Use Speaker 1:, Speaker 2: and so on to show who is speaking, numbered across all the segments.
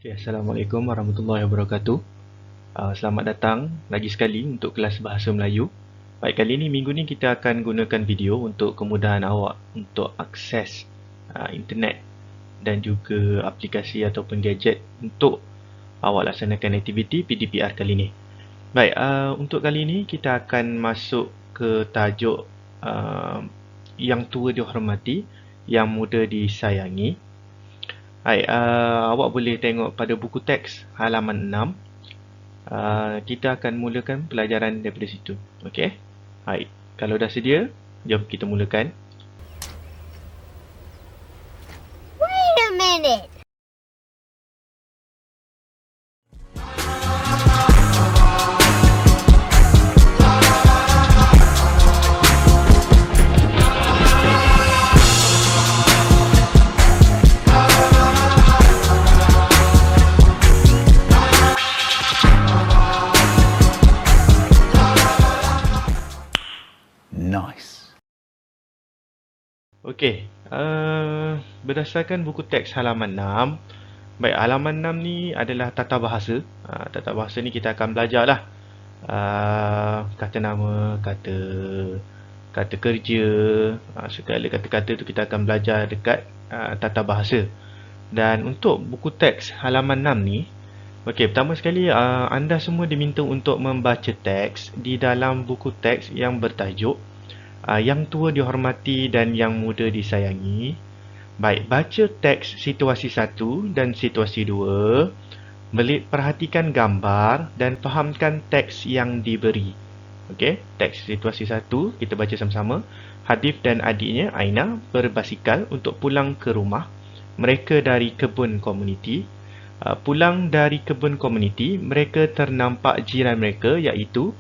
Speaker 1: Okay, Assalamualaikum warahmatullahi wabarakatuh. Selamat datang lagi sekali untuk kelas Bahasa Melayu. Baik, kali ini minggu ni kita akan gunakan video untuk kemudahan awak untuk akses internet dan juga aplikasi ataupun gadget untuk awak laksanakan aktiviti PDPR kali ini. Baik, untuk kali ini kita akan masuk ke tajuk yang tua dihormati, yang muda disayangi. Baik, awak boleh tengok pada buku teks halaman 6. Kita akan mulakan pelajaran daripada situ. Okey? Baik, kalau dah sedia, jom kita mulakan.
Speaker 2: Wait a minute.
Speaker 3: Nice.
Speaker 1: Okey, berdasarkan buku teks halaman 6. Baik, halaman 6 ni adalah tata bahasa. Tata bahasa ni kita akan belajar lah. Kata nama, kata kerja, segala kata-kata tu kita akan belajar dekat tata bahasa. Dan untuk buku teks halaman 6 ni, okey, pertama sekali anda semua diminta untuk membaca teks di dalam buku teks yang bertajuk Yang Tua Dihormati dan Yang Muda Disayangi. Baik, baca teks situasi 1 dan situasi 2. Perhatikan gambar dan fahamkan teks yang diberi. Okey, teks situasi 1 kita baca sama-sama. Hadif dan adiknya Aina berbasikal untuk pulang ke rumah. Mereka dari kebun komuniti. Pulang dari kebun komuniti, mereka ternampak jiran mereka iaitu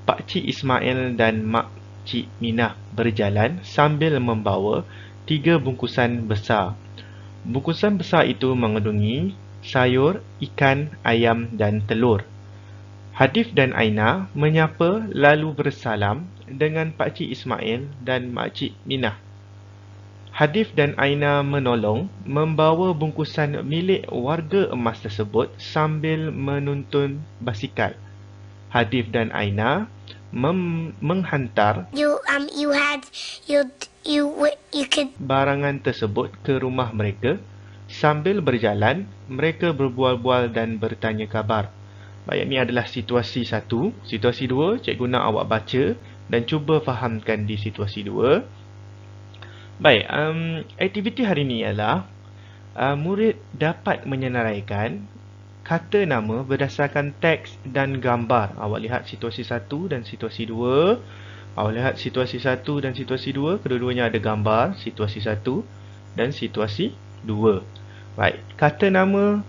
Speaker 1: Pak Cik Ismail dan Mak Cik Minah berjalan sambil membawa 3 bungkusan besar. Bungkusan besar itu mengandungi sayur, ikan, ayam dan telur. Hadif dan Aina menyapa lalu bersalam dengan Pak Cik Ismail dan Mak Cik Minah. Hadif dan Aina menolong membawa bungkusan milik warga emas tersebut sambil menuntun basikal. Hadif dan Aina menghantar
Speaker 2: You could.
Speaker 1: barangan tersebut ke rumah mereka. Sambil berjalan, mereka berbual-bual dan bertanya kabar. Baik, ini adalah situasi 1. Situasi 2, cikgu nak awak baca dan cuba fahamkan di situasi 2. Baik, aktiviti hari ini ialah murid dapat menyenaraikan kata nama berdasarkan teks dan gambar. Awak lihat situasi 1 dan situasi 2. Awak lihat situasi 1 dan situasi 2. Kedua-duanya ada gambar situasi 1 dan situasi 2. Baik, kata nama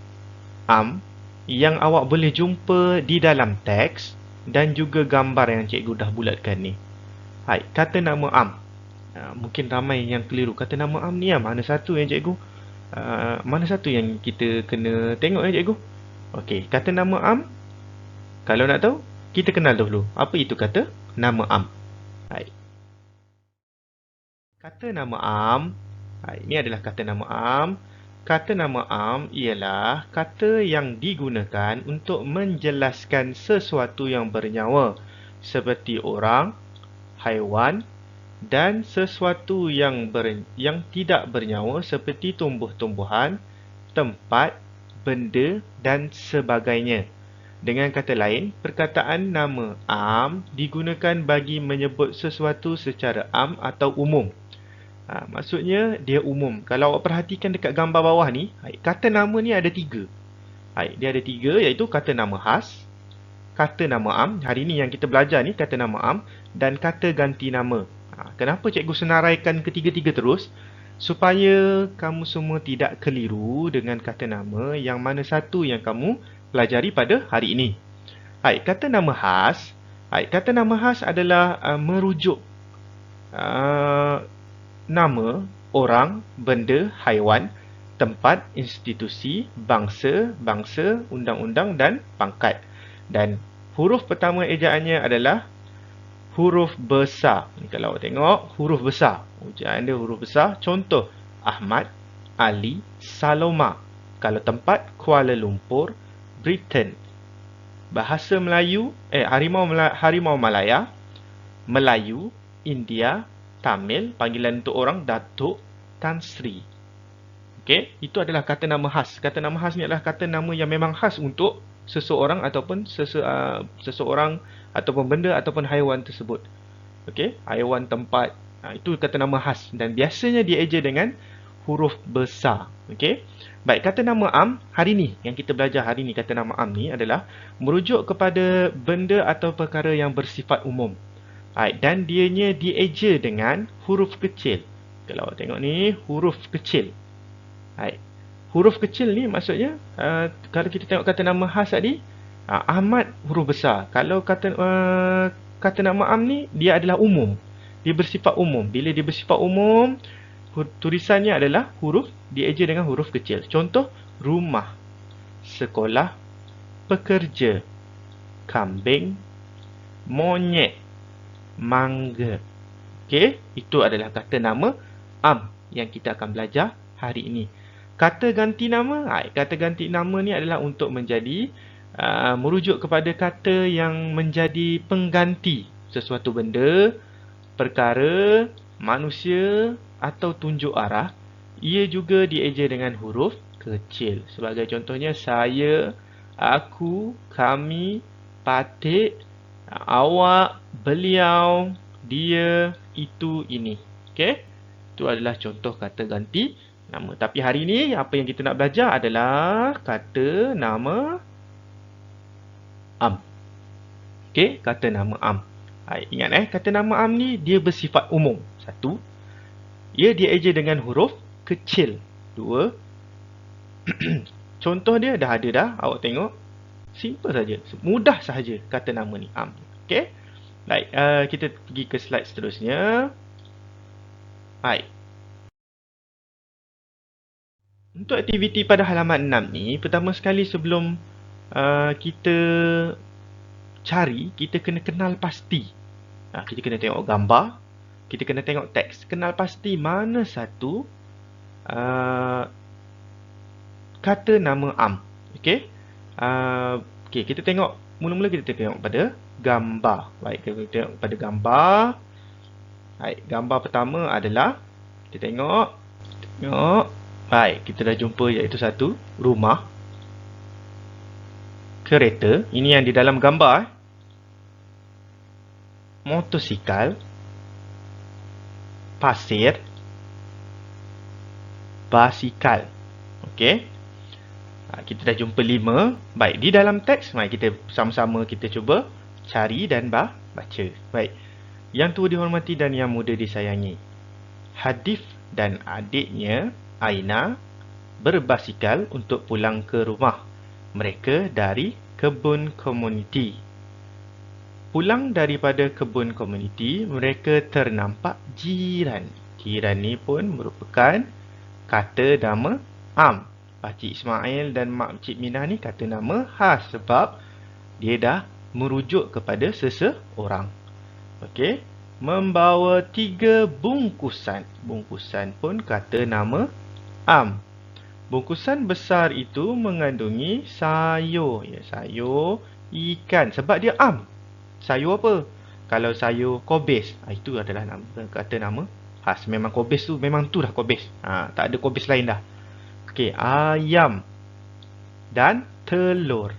Speaker 1: yang awak boleh jumpa di dalam teks dan juga gambar yang cikgu dah bulatkan ni. Baik, kata nama mungkin ramai yang keliru. Kata nama ni mana satu yang cikgu? Mana satu yang kita kena tengok cikgu? Okey, kata nama kalau nak tahu, kita kenal dulu. Apa itu kata nama Baik. Kata nama baik, ini adalah kata nama Kata nama ialah kata yang digunakan untuk menjelaskan sesuatu yang bernyawa seperti orang, haiwan dan sesuatu yang tidak bernyawa seperti tumbuh-tumbuhan, tempat, benda dan sebagainya. Dengan kata lain, perkataan nama digunakan bagi menyebut sesuatu secara atau umum. Maksudnya dia umum. Kalau awak perhatikan dekat gambar bawah ni, kata nama ni ada 3. Dia ada 3, iaitu kata nama khas, kata nama hari ni yang kita belajar ni kata nama dan kata ganti nama. Kenapa cikgu senaraikan ketiga-tiga terus? Supaya kamu semua tidak keliru dengan kata nama yang mana satu yang kamu pelajari pada hari ini. Kata nama khas. Kata nama khas adalah merujuk nama orang, benda, haiwan, tempat, institusi, bangsa, undang-undang dan pangkat. Dan huruf pertama ejaannya adalah huruf besar. Kalau awak tengok, huruf besar. Ejaan dia huruf besar. Contoh, Ahmad, Ali, Saloma. Kalau tempat, Kuala Lumpur, Britain. Bahasa Melayu, Harimau Malaya, Melayu, India, Tamil, panggilan untuk orang, Datuk, Tan Sri. Okey, itu adalah kata nama khas. Kata nama khas ni adalah kata nama yang memang khas untuk seseorang ataupun seseorang ataupun benda ataupun haiwan tersebut. Okey, haiwan, tempat, itu kata nama khas dan biasanya dieja dengan huruf besar. Okey. Baik, kata nama am hari ni yang kita belajar hari ni, kata nama am ni adalah merujuk kepada benda atau perkara yang bersifat umum. Baik, dan dianya dieja dengan huruf kecil. Kalau awak tengok ni huruf kecil. Baik. Huruf kecil ni maksudnya kalau kita tengok kata nama khas tadi, Ahmad huruf besar. Kalau kata nama am ni dia adalah umum. Dia bersifat umum. Bila dia bersifat umum, tulisannya adalah huruf dieja dengan huruf kecil. Contoh, rumah, sekolah, pekerja, kambing, monyet, mangga. Okey, itu adalah kata nama am yang kita akan belajar hari ini. Kata ganti nama, kata ganti nama ni adalah untuk menjadi merujuk kepada kata yang menjadi pengganti sesuatu benda, perkara, manusia atau tunjuk arah. Ia juga dieja dengan huruf kecil. Sebagai contohnya, saya, aku, kami, Patik, awak, beliau, dia, itu, ini. Okey? Itu adalah contoh kata ganti nama. Tapi hari ini apa yang kita nak belajar adalah kata nama am. Okey, kata nama am. Ingat kata nama am ni dia bersifat umum. 1. Ia dieja dengan huruf kecil. 2. Contoh dia dah ada dah. Awak tengok. Simple saja. Mudah sahaja kata nama ni am. Okey. Baik, kita pergi ke slide seterusnya. Baik. Untuk aktiviti pada halaman 6 ni, pertama sekali sebelum kita cari, kita kena kenal pasti. Kita kena tengok gambar, kita kena tengok teks. Kenal pasti mana satu kata nama am. Okey. Okey, kita tengok mula-mula kita tengok pada gambar. Baik, kita tengok pada gambar. Baik, gambar pertama adalah kita tengok. Baik, kita dah jumpa iaitu 1, rumah, kereta. Ini yang di dalam gambar. Motosikal, pasir, basikal. Okey. Kita dah jumpa 5. Baik, di dalam teks, mari kita sama-sama kita cuba cari dan baca. Baik. Yang tua dihormati dan yang muda disayangi. Hadif dan adiknya Aina berbasikal untuk pulang ke rumah mereka dari kebun komuniti. Pulang daripada kebun komuniti, mereka ternampak jiran. Jiran ni pun merupakan kata nama am. Pakcik Ismail dan Makcik Minah ni kata nama khas sebab dia dah merujuk kepada seseorang. Okey. Membawa 3 bungkusan. Bungkusan pun kata nama am. Bungkusan besar itu mengandungi sayur. Ya, sayur, ikan. Sebab dia am. Sayur apa? Kalau sayur kobis, itu adalah kata nama khas. Memang kobis tu, memang tu dah kobis. Tak ada kobis lain dah. Okey, ayam dan telur.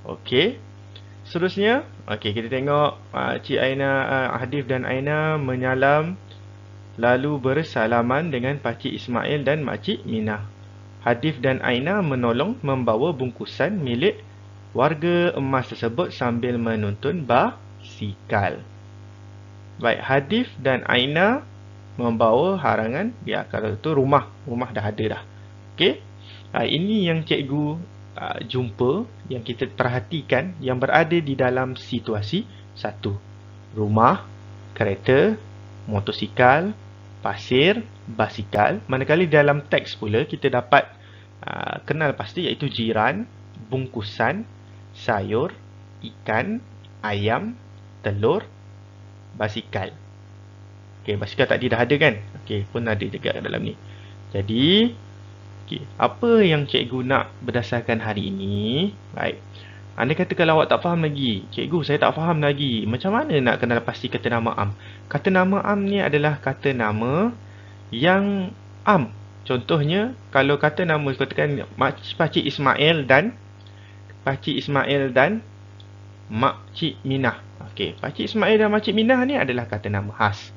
Speaker 1: Okey. Seterusnya, okey, kita tengok Cik Aina, Hadif dan Aina menyalam lalu bersalaman dengan Pakcik Ismail dan Makcik Minah. Hadif dan Aina menolong membawa bungkusan milik warga emas tersebut sambil menuntun basikal. Baik, Hadif dan Aina membawa harangan, kalau tu rumah dah ada dah. Okey. Ini yang cikgu jumpa, yang kita perhatikan, yang berada di dalam situasi 1. Rumah, kereta, motosikal, pasir, basikal. Manakala dalam teks pula kita dapat kenal pasti iaitu jiran, bungkusan, sayur, ikan, ayam, telur, basikal. Okey, basikal tadi dah ada kan? Okey, pun ada juga dalam ni. Jadi Okey, apa yang cikgu nak berdasarkan hari ini? Baik. Andai kata kalau awak tak faham lagi, cikgu saya tak faham lagi, macam mana nak kenal pasti kata nama am? Kata nama am ni adalah kata nama yang am. Contohnya, kalau kata nama katakan Pakcik Ismail dan Makcik Minah. Okey, Pakcik Ismail dan Makcik Minah ni adalah kata nama khas.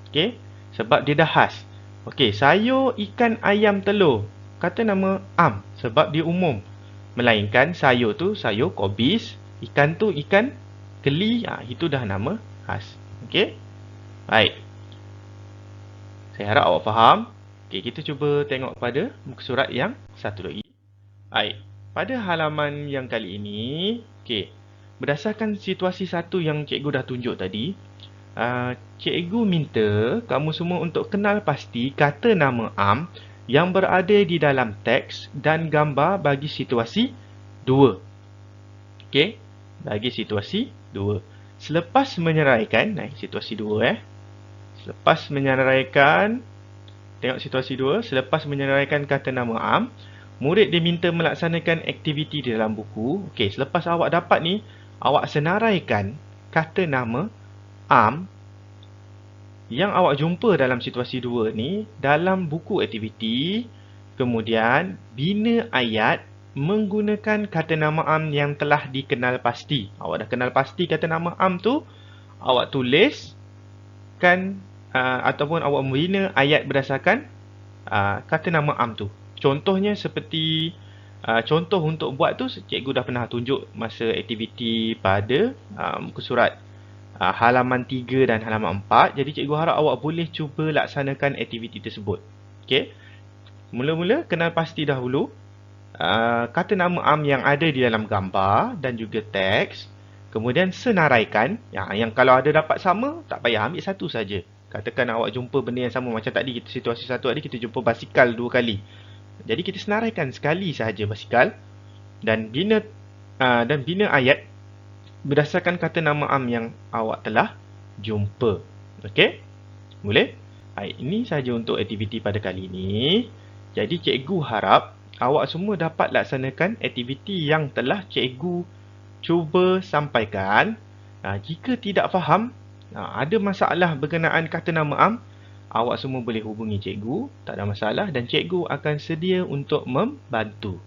Speaker 1: Okey, sebab dia dah khas. Okey, sayur, ikan, ayam, telur. Kata nama am sebab dia umum. Melainkan sayur tu sayur kobis, ikan tu ikan keli, itu dah nama khas. Okey? Baik. Saya harap awak faham. Okey, kita cuba tengok pada muka surat yang satu lagi. Baik. Pada halaman yang kali ini, okey, berdasarkan situasi satu yang cikgu dah tunjuk tadi, cikgu minta kamu semua untuk kenal pasti kata nama am yang berada di dalam teks dan gambar bagi situasi 2. Okey, bagi situasi 2. Selepas menyeraikan, situasi 2 Selepas menyeraikan, tengok situasi 2, selepas menyeraikan kata nama am, murid diminta melaksanakan aktiviti di dalam buku. Okey, selepas awak dapat ni, awak senaraikan kata nama am yang awak jumpa dalam situasi 2 ni dalam buku aktiviti, kemudian bina ayat menggunakan kata nama am yang telah dikenal pasti. Awak dah kenal pasti kata nama am tu, awak tuliskan ataupun awak membina ayat berdasarkan kata nama am tu. Contohnya seperti contoh untuk buat tu cikgu dah pernah tunjuk masa aktiviti pada muka surat halaman 3 dan halaman 4. Jadi cikgu harap awak boleh cuba laksanakan aktiviti tersebut. Okey. Mula-mula kenal pasti dahulu kata nama am yang ada di dalam gambar dan juga teks. Kemudian senaraikan. Yang kalau ada dapat sama, tak payah ambil satu saja. Katakan awak jumpa benda yang sama macam tadi, kita situasi satu tadi kita jumpa basikal 2 kali. Jadi kita senaraikan sekali sahaja basikal dan bina ayat berdasarkan kata nama am yang awak telah jumpa. Okey? Boleh? Baik, ini sahaja untuk aktiviti pada kali ini. Jadi cikgu harap awak semua dapat laksanakan aktiviti yang telah cikgu cuba sampaikan. Jika tidak faham, ada masalah berkenaan kata nama am, awak semua boleh hubungi cikgu, tak ada masalah, dan cikgu akan sedia untuk membantu.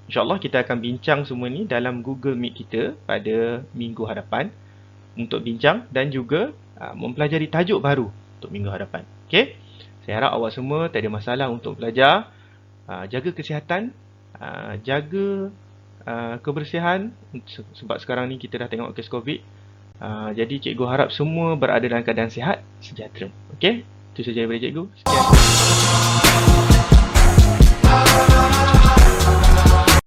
Speaker 1: InsyaAllah kita akan bincang semua ni dalam Google Meet kita pada minggu hadapan untuk bincang dan juga mempelajari tajuk baru untuk minggu hadapan. Okey? Saya harap awak semua tak ada masalah untuk belajar. Jaga kesihatan, jaga kebersihan sebab sekarang ni kita dah tengok kes COVID. Jadi cikgu harap semua berada dalam keadaan sihat, sejahtera. Okey? Itu saja daripada cikgu. Sekian.